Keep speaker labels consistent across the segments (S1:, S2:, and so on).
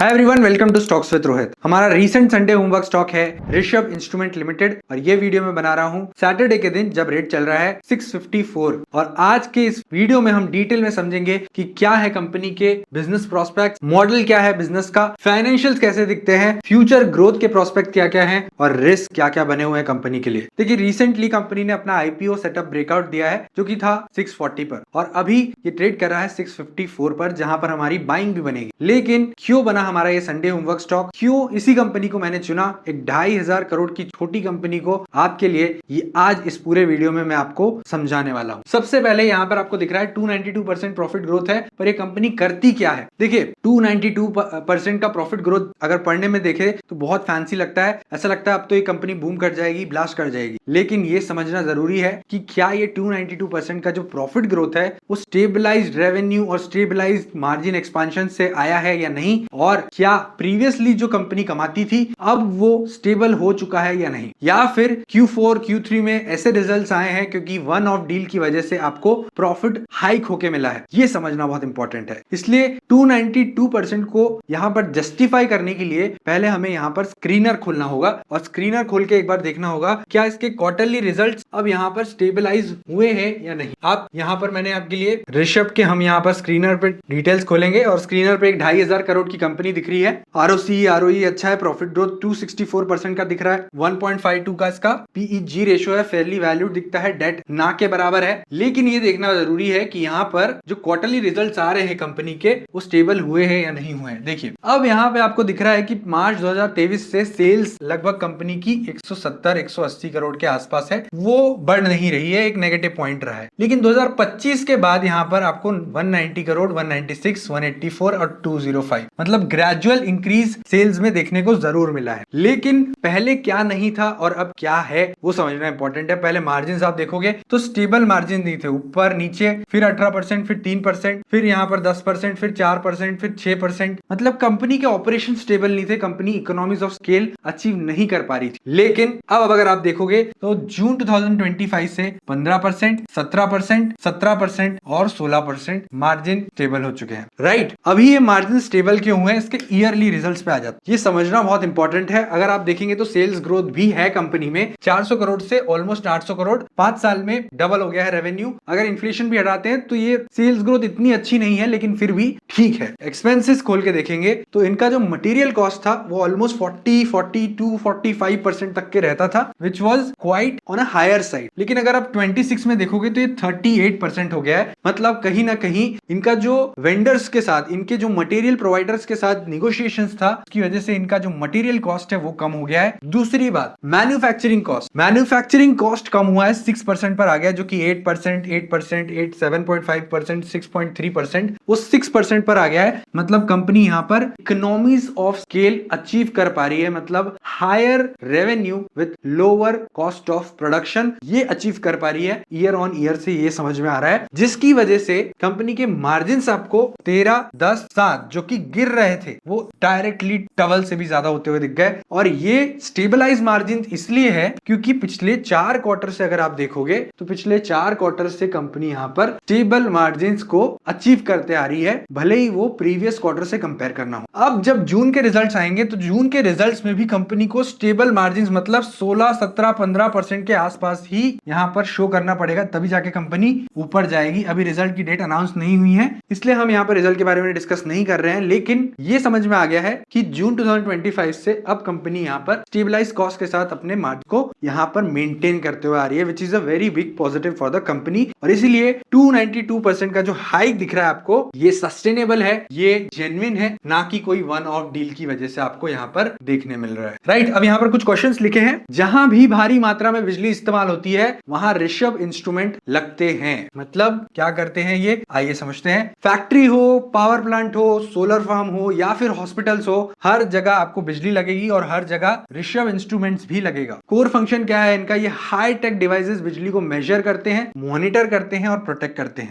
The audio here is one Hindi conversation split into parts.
S1: Hi everyone, welcome to stocks with Rohit. हमारा रीसेंट संडे होमवर्क स्टॉक है ऋषभ इंस्ट्रूमेंट लिमिटेड और ये वीडियो मैं बना रहा हूँ सैटरडे के दिन जब रेट चल रहा है 654। और आज के इस वीडियो में हम डिटेल में समझेंगे कि क्या है कंपनी के बिजनेस प्रोस्पेक्ट, मॉडल क्या है बिजनेस का, फाइनेंशियल्स कैसे दिखते हैं, फ्यूचर ग्रोथ के प्रोस्पेक्ट क्या क्या है और रिस्क क्या क्या बने हुए हैं कंपनी के लिए। देखिए, रिसेंटली कंपनी ने अपना आईपीओ सेटअप ब्रेकआउट दिया है जो कि था 640 पर और अभी ये ट्रेड कर रहा है 654 पर, जहां पर हमारी बाइंग भी बनेगी। लेकिन क्यों बना हमारा ये संडे होमवर्क स्टॉक, क्यों इसी कंपनी को मैंने चुना, एक 2500 करोड़ की छोटी कंपनी को आपके लिए ये आज इस पूरे वीडियो में मैं आपको समझाने वाला हूं। सबसे पहले यहाँ पर आपको दिख रहा है 292% प्रॉफिट ग्रोथ है, पर ये कंपनी करती क्या है। देखिए, 292% का प्रॉफिट ग्रोथ अगर पढ़ने में देखे तो बहुत फैंसी लगता है, ऐसा लगता है अब तो ये कंपनी बूम कर जाएगी, ब्लास्ट कर जाएगी। लेकिन ये समझना जरूरी है कि क्या ये 292% का जो प्रॉफिट ग्रोथ है वो स्टेबलाइज्ड रेवेन्यू और स्टेबलाइज्ड मार्जिन एक्सपांशन से आया है या नहीं, और क्या प्रीवियसली जो कंपनी कमाती थी अब वो स्टेबल हो चुका है या नहीं, या फिर Q4 Q3 में ऐसे रिजल्ट्स आए हैं क्योंकि वन ऑफ डील की वजह से आपको प्रॉफिट हाइक होके मिला है। ये समझना बहुत इंपॉर्टेंट है। इसलिए 292% को यहां पर जस्टिफाई करने के लिए पहले हमें यहां पर स्क्रीनर खोलना होगा और स्क्रीनर खोल के एक बार देखना होगा क्या इसके क्वार्टरली रिजल्ट्स अब यहां पर स्टेबलाइज हुए हैं या नहीं। आप यहां पर मैंने आपके लिए ऋषभ के हम यहां पर स्क्रीनर पे डिटेल्स खोलेंगे और स्क्रीनर पे एक 2500 करोड़ की कंपनी दिख रही है। आरओसी आरओई अच्छा है, प्रॉफिट ग्रोथ 264% का दिख रहा है, 1.52 का इसका पीईजी रेशियो है, फेयरली वैल्यूड दिखता है, डेट ना के बराबर है। लेकिन ये देखना जरूरी है कि यहाँ पर जो क्वार्टरली रिजल्ट्स आ रहे हैं कंपनी के वो स्टेबल हुए हैं या नहीं हुए हैं। देखिए, अब यहाँ पे आपको दिख रहा है कि मार्च 2023 से सेल्स लगभग कंपनी की 170-180 करोड़ के आसपास है, वो बढ़ नहीं रही है, एक नेगेटिव पॉइंट रहा है। लेकिन 2025 के बाद यहाँ पर आपको 190 करोड़, 196, 184 और 205 मतलब ग्रेजुअल इंक्रीज सेल्स में देखने को जरूर मिला है। लेकिन पहले क्या नहीं था और अब क्या है वो समझना इंपॉर्टेंट है। पहले मार्जिन आप देखोगे तो स्टेबल मार्जिन नहीं थे, ऊपर नीचे, फिर 18%, फिर 3%, फिर यहाँ पर 10%, फिर 4%, फिर 6%। मतलब कंपनी के ऑपरेशन स्टेबल नहीं थे, company economies of scale achieve नहीं कर पा रही थी। लेकिन अब अगर आप देखोगे तो जून 2025 से 15%, 17%, 17% और 16% मार्जिन स्टेबल हो चुके हैं। राइट, अभी ये मार्जिन स्टेबल क्यों हुए, इसके ईयरली रिजल्ट्स पे आ जाते, ये समझना बहुत इंपॉर्टेंट है। अगर आप देखेंगे तो सेल्स ग्रोथ भी है कंपनी में, 400 करोड़ से ऑलमोस्ट 800 करोड़, 5 साल में डबल हो गया है रेवेन्यू। अगर इन्फ्लेशन भी हटाते हैं तो ये सेल्स ग्रोथ इतनी अच्छी नहीं है, लेकिन फिर भी ठीक है। एक्सपेंसेस खोल के देखेंगे तो इनका जो मटेरियल कॉस्ट था वो ऑलमोस्ट 40, 42, 45% तक के रहता था, which was quite on a higher side. लेकिन अगर आप 26 में देखोगे तो ये 38% हो गया है। मतलब कहीं ना कहीं इनका जो वेंडर्स के साथ, इनके जो मटेरियल प्रोवाइडर्स के साथ निगोशिएशंस था, उसकी वजह से इनका जो मटेरियल कॉस्ट है वो कम हो गया है। दूसरी बात, मैन्युफैक्चरिंग कॉस्ट कम हुआ है, 6% पर आ गया, जो कि 8%, 8%, 7.5%, 6.3%, वो 6% पर आ गया है। मतलब कंपनी यहां पर इकोनॉमीज ऑफ स्केल अचीव कर पा रही है, मतलब higher revenue with lower cost of production, ये अचीव कर पा रही है ईयर ऑन ईयर से, ये समझ में आ रहा है। जिसकी वजह से कंपनी के मार्जिन आपको 13, 10, 7 जो कि गिर रहे थे वो डायरेक्टली डबल से भी ज्यादा होते हुए दिख गए। और ये स्टेबलाइज मार्जिन इसलिए है क्योंकि पिछले 4 क्वार्टर से अगर आप देखोगे तो पिछले 4 क्वार्टर से कंपनी यहां पर स्टेबल मार्जिन को अचीव करते आ रही है, भले ही वो प्रीवियस क्वार्टर से कंपेयर करना हो। अब जब जून के रिजल्ट्स आएंगे तो जून के रिजल्ट्स में भी कंपनी को स्टेबल मार्जिन मतलब 16, 17, 15% के आसपास ही यहां पर शो करना पड़ेगा, तभी जाके कंपनी ऊपर जाएगी। अभी रिजल्ट की डेट अनाउंस नहीं हुई है, इसलिए हम यहाँ पर रिजल्ट के बारे में डिस्कस नहीं कर रहे हैं। लेकिन ये समझ में आ गया है कि जून 2025 से अब कंपनी यहाँ पर स्टेबलाइज कॉस्ट के साथ अपने मार्जिन को यहाँ पर मेंटेन करते हुए आ रही है, which is a very big positive for the company. और इसीलिए 292% का जो हाइक दिख रहा है आपको, ये सस्टेनेबल है, ये जेन्युइन है, ना कि कोई वन ऑफ डील की वजह से आपको यहाँ पर देखने मिल रहा है। राइट, अब यहाँ पर कुछ क्वेश्चंस लिखे हैं। जहां भी भारी मात्रा में बिजली इस्तेमाल होती है वहां ऋषभ इंस्ट्रूमेंट लगते हैं। मतलब क्या करते हैं ये, आइए समझते हैं। फैक्ट्री हो, पावर प्लांट हो, सोलर फार्म हो या फिर हॉस्पिटल्स हो, हर जगह आपको बिजली लगेगी और हर जगह ऋषभ इंस्ट्रूमेंट्स भी लगेगा। कोर फंक्शन क्या है इनका, ये हाई टेक डिवाइसेस बिजली को मेजर करते हैं, मॉनिटर करते हैं और प्रोटेक्ट करते हैं।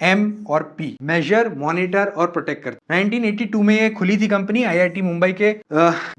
S1: एम और पी, मेजर, मॉनिटर और प्रोटेक्ट करते हैं। 1982 में ये खुली थी कंपनी, आईआईटी मुंबई के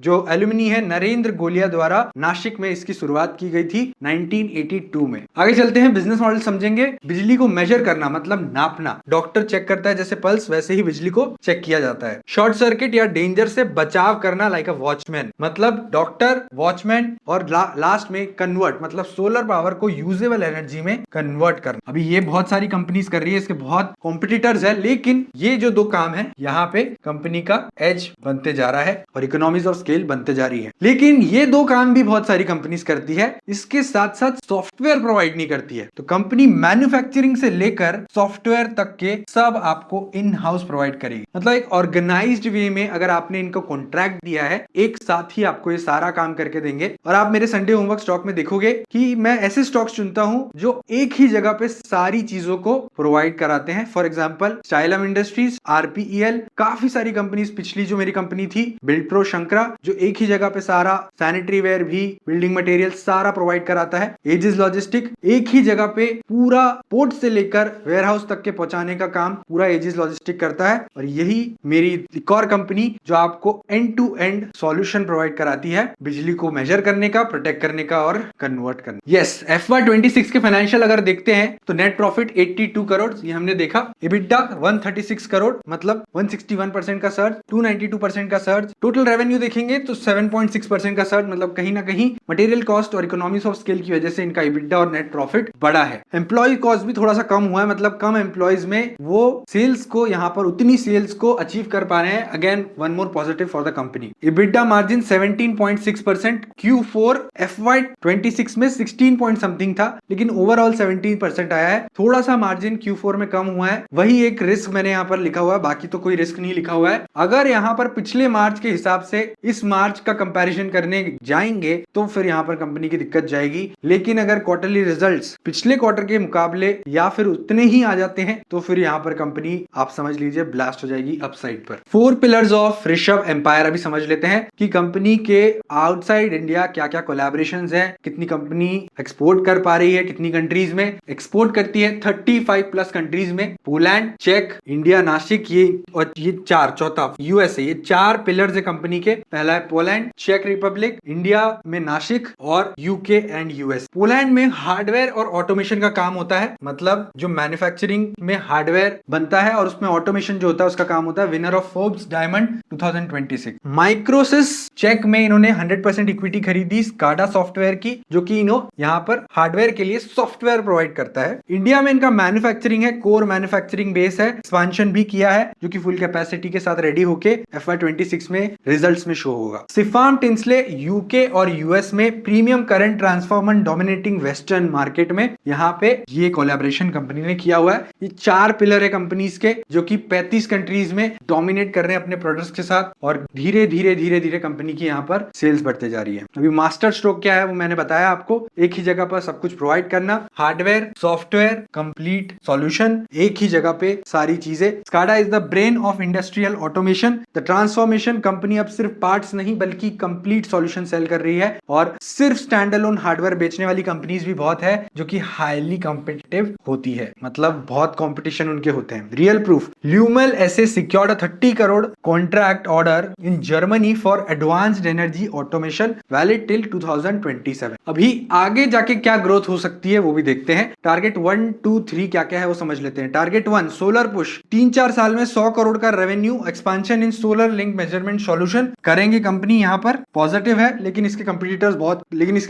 S1: जो एल्यूमिनी है नरेंद्र गोलिया द्वारा नासिक में इसकी शुरुआत की गई थी 1982 में। आगे चलते हैं, बिजनेस मॉडल समझेंगे। बिजली को मेजर करना मतलब नापना, डॉक्टर चेक करता है जैसे पल्स, वैसे ही बिजली को चेक किया जाता है। शॉर्ट सर्किट या डेंजर से बचाव करना लाइक अ वॉचमैन, मतलब डॉक्टर, वॉचमैन और लास्ट में कन्वर्ट, मतलब सोलर पावर को यूजेबल एनर्जी में कन्वर्ट करना। अभी ये बहुत सारी कंपनीज कर रही है, इसके बहुत कॉम्पिटिटर्स है, लेकिन ये जो दो काम है यहाँ पे कंपनी का एज बनते जा रहा है और इकोनॉमीज ऑफ स्केल बनते जा रही है। लेकिन ये दो काम भी बहुत सारी कंपनीज करती है, इसके साथ साथ सॉफ्टवेयर प्रोवाइड नहीं करती है। तो कंपनी मैन्युफैक्चरिंग से लेकर सॉफ्टवेयर तक के सब आपको इन हाउस प्रोवाइड करेगी, मतलब एक ऑर्गेनाइज्ड वे में अगर आपने इनको कॉन्ट्रैक्ट दिया है, एक साथ ही आपको ये सारा काम करके देंगे। और आप मेरे संडे होमवर्क स्टॉक में देखोगे कि मैं ऐसे स्टॉक्स चुनता हूं जो एक ही जगह पे सारी चीजों को प्रोवाइड कराते हैं। फॉर एग्जांपल स्टाइलम इंडस्ट्रीज, आरपीईएल, काफी सारी कंपनीज, पिछली जो मेरी कंपनी थी बिल्ड प्रो शंकरा, जो एक ही जगह पे सारा सैनिटरी वेयर भी, बिल्डिंग मटेरियल सारा प्रोवाइड कराता है। एजिस लॉजिस्टिक एक ही जगह पे पूरा पोर्ट से लेकर वेयर हाउस तक के पहुंचाने का काम पूरा एजिस लॉजिस्टिक करता है। और यही मेरी एक और कंपनी जो आपको end to end solution provide कराती है, बिजली को मेजर करने का, प्रोटेक्ट करने का और कन्वर्ट करने। यस, FY26 के फाइनेंशियल अगर देखते हैं तो नेट प्रॉफिट 82 करोड़ ये हमने देखा, EBITDA 136 करोड़ मतलब 161% का सर्ज, 292% का सर्ज। टोटल रेवेन्यू देखेंगे तो 7.6% का सर्ज, मतलब कहीं ना कहीं मटेरियल कॉस्ट और इकोनॉमिक्स ऑफ स्केल की वजह से इनका EBITDA और नेट प्रॉफिट बड़ा है। एम्प्लॉय कॉस्ट भी थोड़ा सा कम हुआ है, मतलब कम एम्प्लॉयज में वो सेल्स को यहाँ पर उतनी सेल्स को अचीव कर पा रहे हैं। Again one more positive for the company. EBITDA margin 17.6%, Q4 FY26 में 16 पॉइंट समथिंग था, लेकिन ओवरऑल 17% आया है। थोड़ा सा मार्जिन Q4 में कम हुआ है, वही एक रिस्क मैंने यहाँ पर लिखा हुआ है, बाकी तो कोई रिस्क नहीं लिखा हुआ है। अगर यहाँ पर पिछले मार्च के हिसाब से इस मार्च का कंपैरिजन करने जाएंगे तो फिर यहाँ पर कंपनी की दिक्कत जाएगी। लेकिन अगर क्वार्टरली रिजल्ट्स पिछले क्वार्टर के मुकाबले या फिर उतने ही आ जाते हैं तो फिर यहाँ पर कंपनी आप समझ लीजिए ब्लास्ट हो जाएगी अपसाइड पर। 4 पिलर्स ऑफ ऋषभ एम्पायर अभी समझ लेते हैं कि कंपनी के आउटसाइड इंडिया क्या क्या कोलैबोरेशंस हैं, कितनी कंपनी एक्सपोर्ट कर पा रही है, कितनी कंट्रीज में एक्सपोर्ट करती है, 35 प्लस कंट्रीज में, पोलैंड, चेक, इंडिया, नासिक, ये और ये चार, चौथा यूएसए, ये 4 पिलर्स है कंपनी के। पहला है पोलैंड, चेक रिपब्लिक, इंडिया में नासिक और यूके एंड यूएस। पोलैंड में हार्डवेयर और ऑटोमेशन का काम होता है, मतलब जो मैन्युफैक्चरिंग में हार्डवेयर बनता है और उसमें ऑटोमेशन जो होता है उसका काम होता है। Winner of Forbes diamond 2026। माइक्रोसिस चेक में इन्होंने 100% इक्विटी खरीदी स्काडा सॉफ्टवेयर की, जो कि यहाँ पर हार्डवेयर के लिए सॉफ्टवेयर प्रोवाइड करता है। इंडिया में इनका मैन्युफैक्चरिंग है, कोर मैन्युफैक्चरिंग बेस है, एक्सपांशन भी किया है जो कि फुल कैपेसिटी के साथ रेडी होके FY26 में रिजल्ट्स में शो होगा। सिफार्म टिंसले यूके और यूएस में premium current transformer dominating western market में यहाँ पे ये कोलैबोरेशन कंपनी ने किया हुआ है। ये 4 पिलर है कंपनीज के जो कि 35 कंट्रीज में डोमिनेट कर रहे हैं अपने प्रोडक्ट्स के साथ, और धीरे धीरे कंपनी की यहाँ पर सेल्स बढ़ते जा रही है। अभी मास्टर स्ट्रोक क्या है वो मैंने बताया आपको, एक ही जगह पर सब कुछ प्रोवाइड करना, हार्डवेयर, सॉफ्टवेयर, कंप्लीट सॉल्यूशन, एक ही जगह पे सारी चीजें। SCADA is the brain of industrial automation, the transformation. Company अब सिर्फ पार्ट्स नहीं बल्कि कंप्लीट सॉल्यूशन सेल कर रही है, और सिर्फ स्टैंड अलोन हार्डवेयर बेचने वाली कंपनीज भी बहुत है जो कि हाईली कॉम्पिटिटिव होती है, मतलब बहुत कंपटीशन उनके होते हैं। रियल प्रूफ, ल्यूमेल ऐसे secured 30 crore contract order in Germany for advanced energy automation valid till 2027। अभी आगे जाके क्या ग्रोथ हो सकती है वो भी देखते हैं। टारगेट 1, 2, 3 क्या क्या है वो समझ लेते हैं। टारगेट 1 सोलर पुश, 3-4 साल में 100 करोड़ का रेवेन्यू, एक्सपांशन इन सोलर लिंक मेजरमेंट सॉल्यूशन करेंगे कंपनी। यहाँ पर पॉजिटिव है, लेकिन इसके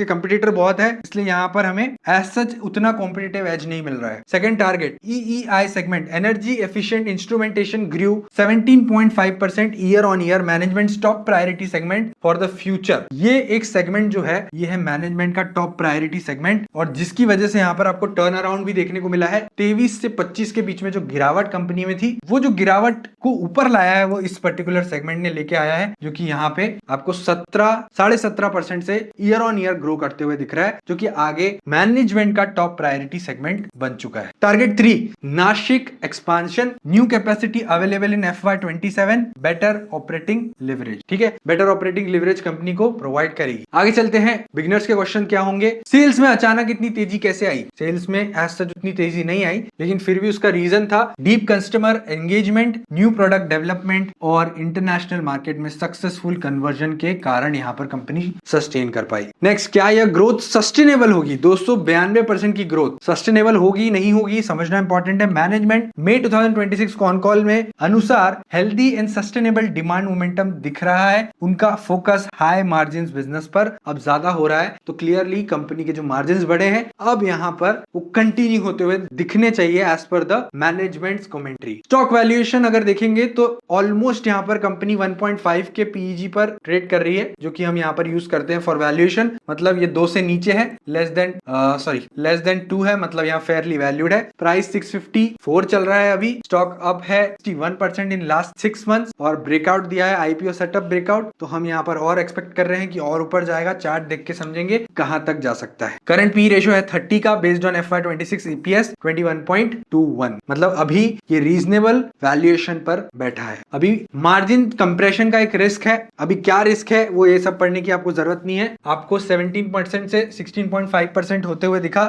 S1: कंपटीटर बहुत है, इसलिए यहाँ पर हमें एज सच उतना कॉम्पिटिटिव एज नहीं मिल रहा है। Second target EEI segment, energy efficient instrumentation grew 17.5% year on year, management top priority segment for the future. ये एक सेगमेंट जो है ये है मैनेजमेंट का टॉप प्रायोरिटी सेगमेंट, और जिसकी वजह से यहाँ पर आपको टर्न अराउंड भी देखने को मिला है। 23 से 25 के बीच में जो गिरावट कंपनी में थी, वो जो गिरावट को ऊपर लाया है वो इस पर्टिकुलर सेगमेंट ने लेके आया है, जो कि यहाँ पे आपको 17.5% से ईयर ऑन ईयर ग्रो करते हुए दिख रहा है, जो कि आगे मैनेजमेंट का टॉप प्रायोरिटी सेगमेंट बन चुका है। Target 3 Nashik expansion, new capacity available in FY27, better operating leverage. ठीक है, बेटर ऑपरेटिंग लिवरेज कंपनी को प्रोवाइड करेगी। आगे चलते हैं, बिगिनर्स के क्वेश्चन क्या होंगे। सेल्स में अचानक इतनी तेजी कैसे आई? सेल्स में एज सच उतनी तेजी नहीं आई, लेकिन फिर भी उसका रीजन था deep customer engagement, new product development और इंटरनेशनल मार्केट में सक्सेसफुल कन्वर्जन के कारण यहाँ पर कंपनी सस्टेन कर पाई। नेक्स्ट, क्या यह ग्रोथ सस्टेनेबल होगी? दोस्तों 92% की ग्रोथ सस्टेनेबल होगी नहीं होगी समझना इंपॉर्टेंट है। मैनेजमेंट मई 2026 कॉन कॉल में अनुसार healthy and sustainable demand momentum दिख रहा है। उनका फोकस हाई मार्जिन बिजनेस पर अब ज्यादा हो रहा है, तो क्लियरली कंपनी के जो मार्जिन बढ़े हैं अब यहाँ पर वो कंटिन्यू होते हुए दिखने चाहिए as per the management commentary. Stock valuation अगर देखेंगे तो ऑलमोस्ट यहाँ पर कंपनी 1.5 के पीईजी पर ट्रेड कर रही है, जो कि हम यहाँ पर यूज करते हैं फॉर वैल्यूएशन। मतलब ये 2 से नीचे है, लेस देन 2 है, मतलब यहाँ फेयरली वैल्यूड है। प्राइस 654 चल रहा है अभी। स्टॉक अप है 61% इन लास्ट 6 मंथ्स और ब्रेकआउट दिया है आईपीओ सेटअप ब्रेकआउट, तो हम यहाँ पर और एक्सपेक्ट कर रहे हैं कि और ऊपर जाएगा। चार्ट देख के समझेंगे कहां तक जा सकता है। करंट पी रेशियो है 30 का, बेस्ड ऑन FY26 EPS 21.21, मतलब अभी ये रीजनेबल वैल्यूएशन पर बैठा है। अभी मार्जिन कंप्रेशन का एक रिस्क है। अभी क्या रिस्क है वो ये सब पढ़ने की आपको जरूरत नहीं है। आपको 17% से 16.5% होते हुए दिखा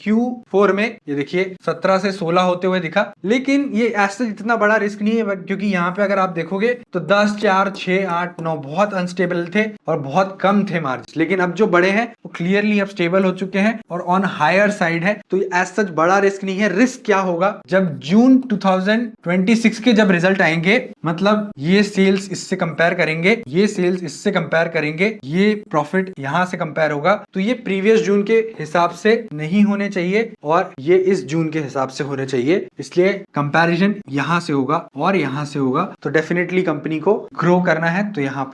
S1: Q4 में, ये देखिए 17 से 16 होते हुए दिखा, लेकिन ये ऐसे इतना बड़ा रिस्क नहीं है, क्योंकि यहाँ पे अगर आप देखोगे तो 10, 4, 6, 8, 9 बहुत अनस्टेबल थे और बहुत कम थे मार्जिन, लेकिन अब जो बड़े हैं वो क्लियरली अब स्टेबल हो चुके हैं और ऑन हायर साइड है, तो एज सच बड़ा रिस्क नहीं है। रिस्क क्या होगा, जब जून 2026 के जब रिजल्ट आएंगे, मतलब ये सेल्स इससे कंपेयर करेंगे, ये सेल्स इससे कंपेयर करेंगे, ये प्रॉफिट यहां से कंपेयर होगा, तो ये प्रीवियस जून के हिसाब से नहीं होने चाहिए और ये इस जून के हिसाब से होने चाहिए, इसलिए कंपैरिजन यहां से होगा और यहां से होगा। तो डेफिनेटली कंपनी को ग्रो करना है तो यहाँ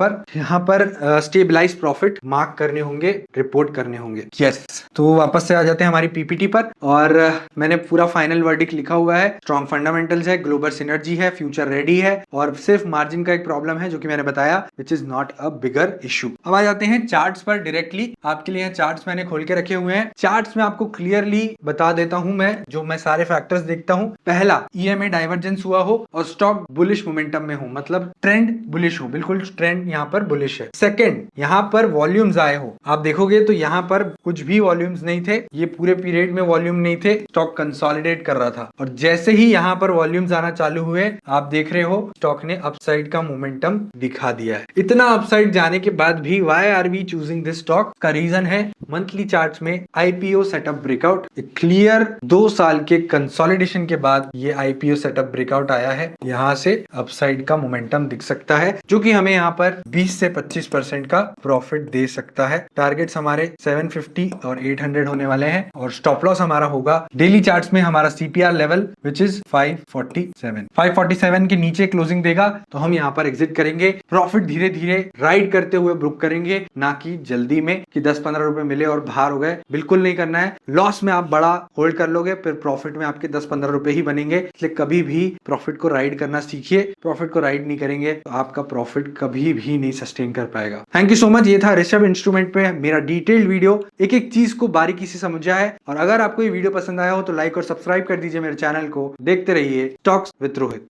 S1: पर स्टेबलाइज प्रॉफिट मार्क करने होंगे, रिपोर्ट करने होंगे। यस, तो वापस से आ जाते हैं हमारी पीपीटी पर और मैंने पूरा फाइनल वर्डिक्ट लिखा हुआ है। स्ट्रॉन्ग फंडामेंटल्स है, ग्लोबल सिनर्जी है, फ्यूचर रेडी है और सिर्फ मार्जिन का एक प्रॉब्लम है जो कि मैंने बताया, which is not a bigger issue. अब आ जाते हैं चार्ट्स पर डायरेक्टली। आपके लिए चार्ट्स मैंने खोल के रखे हुए हैं। चार्ट्स में आपको क्लियरली बता देता हूं मैं सारे फैक्टर्स देखता हूं। पहला, ईएमए डाइवर्जेंस हुआ हो और स्टॉक बुलिश मोमेंटम में हो, मतलब ट्रेंड बुलिश हो, बिल्कुल ट्रेंड यहाँ पर बुलिश है। सेकंड, यहाँ पर वॉल्यूम्स आए हो, आप देखोगे तो यहाँ पर कुछ भी वॉल्यूम्स नहीं थे, ये पूरे पीरियड में वॉल्यूम नहीं थे, स्टॉक कंसोलिडेट कर रहा था और जैसे ही यहाँ पर वॉल्यूम्स आना चालू हुए, आप देख रहे हो स्टॉक ने अपसाइड का मोमेंटम दिखा दिया है। इतना अपसाइड जाने के बाद भी why are we choosing this stock, का रीजन है मंथली चार्ट्स में आईपीओ सेटअप ब्रेकआउट। क्लियर 2 साल के कंसोलिडेशन के बाद ये आईपीओ सेटअप ब्रेकआउट आया है, यहाँ से अपसाइड का मोमेंटम दिख सकता है, जो कि हमें यहाँ पर 20 से 25% का प्रॉफिट दे सकता है। टारगेट्स हमारे 750 और 800 होने वाले हैं और स्टॉप लॉस हमारा होगा डेली चार्ट्स में हमारा सीपीआर लेवल विच इज 547 के नीचे क्लोजिंग देगा तो हम यहाँ पर एग्जिट करेंगे। प्रॉफिट धीरे धीरे राइड करते हुए बुक करेंगे, ना कि जल्दी में कि 10-15 रुपए मिले और बाहर हो गए, बिल्कुल नहीं करना है। लॉस में आप बड़ा होल्ड कर लोगे, फिर प्रॉफिट में आपके 10-15 रुपए ही बनेंगे, इसलिए कभी भी प्रॉफिट को राइड करना सीखिए। प्रॉफिट को राइड नहीं करेंगे तो आपका प्रॉफिट कभी भी नहीं सस्टेन कर पाएगा। Thank you so much. ये था ऋषभ इंस्ट्रूमेंट पे मेरा डिटेल्ड वीडियो, एक एक चीज को बारीकी से समझा है। और अगर आपको ये वीडियो पसंद आया हो तो लाइक और सब्सक्राइब कर दीजिए मेरे चैनल को। देखते रहिए स्टॉक्स विद रोहित।